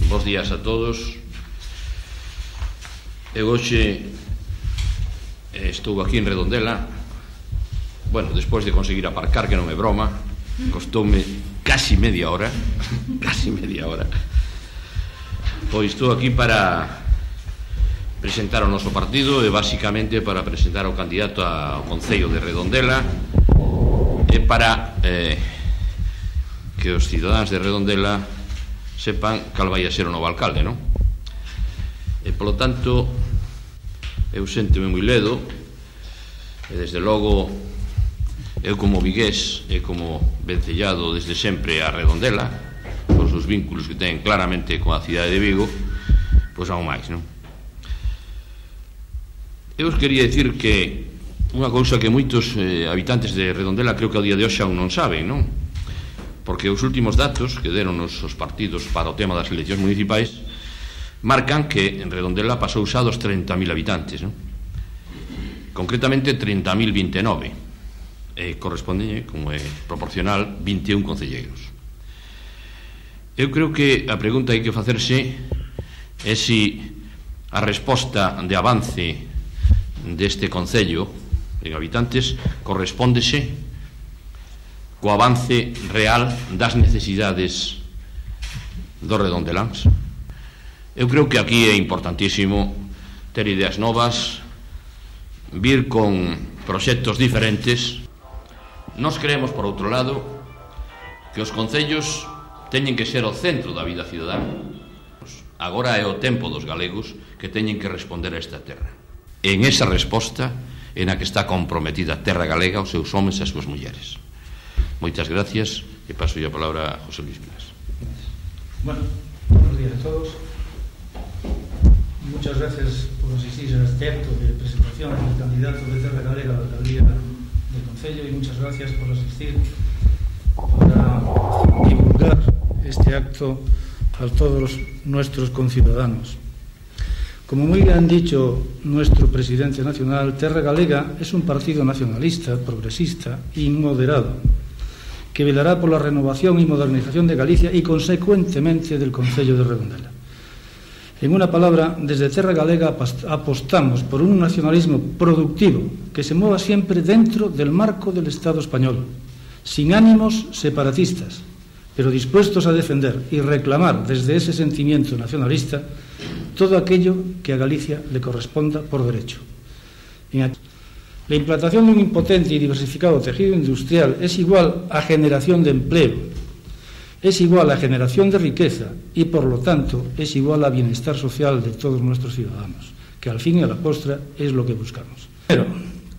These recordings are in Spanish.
Bos días a todos. Eu hoxe estou aquí en Redondela. Bueno, despois de conseguir aparcar, que non é broma, costoume casi media hora. Pois estou aquí para presentar o noso partido e basicamente para presentar o candidato ao Concello de Redondela e para que os cidadáns de Redondela sepan cal vai a ser o novo alcalde, non? E polo tanto eu séntome moi ledo e desde logo eu como vigués e como vencellado desde sempre a Redondela, os seus vínculos que ten claramente coa cidade de Vigo, pois aún máis, non? Eu os quería dicir que unha cousa que moitos habitantes de Redondela creo que ao día de hoxe aún non saben, non? Porque os últimos datos que deron os partidos para o tema das eleccións municipais marcan que en Redondela pasou xa dos 30.000 habitantes, non? Concretamente 30.029 e corresponde, como é proporcional, 21 concelleiros. Eu creo que a pregunta que hai que facerse é se a resposta de avance deste concello en habitantes correspóndese co avance real das necesidades dos redondeláns. Eu creo que aquí é importantísimo ter ideas novas, vir con proxectos diferentes. Nós creemos, por outro lado, que os concellos teñen que ser o centro da vida cidadana. Agora é o tempo dos galegos que teñen que responder a esta terra. En esa resposta en a que está comprometida a terra galega, os seus homes e as súas mulleres. Moitas gracias e paso a palabra a José Luis Vilas. Bueno, buenos días a todos. Muchas gracias por asistir a este acto de presentación del candidato de Terra Galega a la alcaldía del Concello y muchas gracias por asistir para divulgar este acto a todos nuestros conciudadanos. Como muy bien han dicho nuestro presidente nacional, Terra Galega es un partido nacionalista, progresista y moderado, que velará por la renovación y modernización de Galicia y, consecuentemente, del Concello de Redondela. En una palabra, desde Terra Galega apostamos por un nacionalismo productivo que se mueva siempre dentro del marco del Estado español, sin ánimos separatistas, pero dispuestos a defender y reclamar desde ese sentimiento nacionalista todo aquello que a Galicia le corresponda por derecho. La implantación de un impotente y diversificado tejido industrial es igual a generación de empleo, es igual a generación de riqueza y, por lo tanto, es igual a bienestar social de todos nuestros ciudadanos, que al fin y a la postre es lo que buscamos. Pero,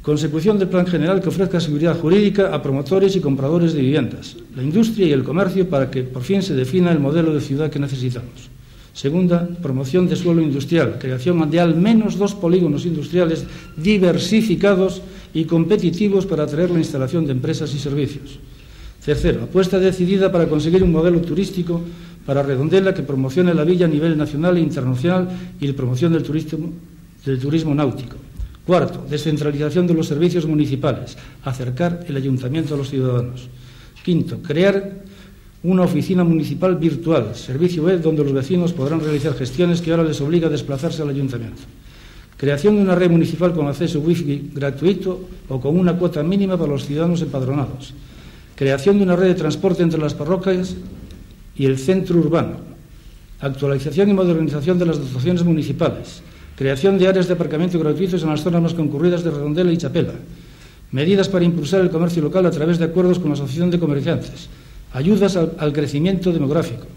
consecución del plan general que ofrezca seguridad jurídica a promotores y compradores de viviendas, la industria y el comercio para que por fin se defina el modelo de ciudad que necesitamos. Segunda, promoción de suelo industrial, creación de al menos 2 polígonos industriales diversificados y competitivos para atraer la instalación de empresas y servicios. Tercero, apuesta decidida para conseguir un modelo turístico para Redondela que promocione la villa a nivel nacional e internacional y la promoción del turismo náutico. Cuarto, descentralización de los servicios municipales, acercar el ayuntamiento a los ciudadanos. Quinto, crear una oficina municipal virtual, servicio web donde los vecinos podrán realizar gestiones que ahora les obliga a desplazarse al ayuntamiento. Creación de una red municipal con acceso wifi gratuito o con una cuota mínima para los ciudadanos empadronados. Creación de una red de transporte entre las parroquias y el centro urbano. Actualización y modernización de las dotaciones municipales. Creación de áreas de aparcamiento gratuitos en las zonas más concurridas de Redondela y Chapela. Medidas para impulsar el comercio local a través de acuerdos con la Asociación de Comerciantes. Ayudas al crecimiento demográfico.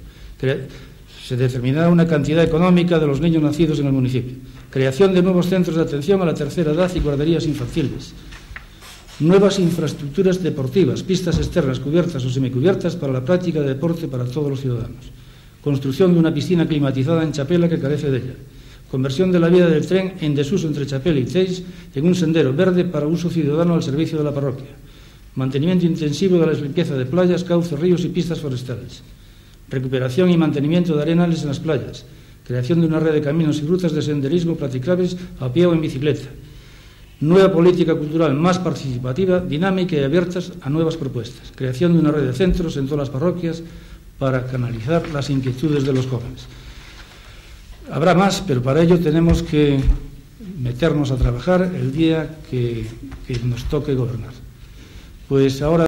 Se determinará una cantidad económica de los niños nacidos en el municipio. Creación de nuevos centros de atención a la tercera edad y guarderías infantiles. Nuevas infraestructuras deportivas, pistas externas cubiertas o semicubiertas para la práctica de deporte para todos los ciudadanos. Construcción de una piscina climatizada en Chapela que carece de ella. Conversión de la vía del tren en desuso entre Chapela y Teix en un sendero verde para uso ciudadano al servicio de la parroquia. Mantenimiento intensivo de la limpieza de playas, cauces, ríos y pistas forestales. Recuperación y mantenimiento de arenales en las playas. Creación de una red de caminos y rutas de senderismo practicables a pie o en bicicleta. Nueva política cultural más participativa, dinámica y abiertas a nuevas propuestas. Creación de una red de centros en todas las parroquias para canalizar las inquietudes de los jóvenes. Habrá más, pero para ello tenemos que meternos a trabajar el día que nos toque gobernar. Pues ahora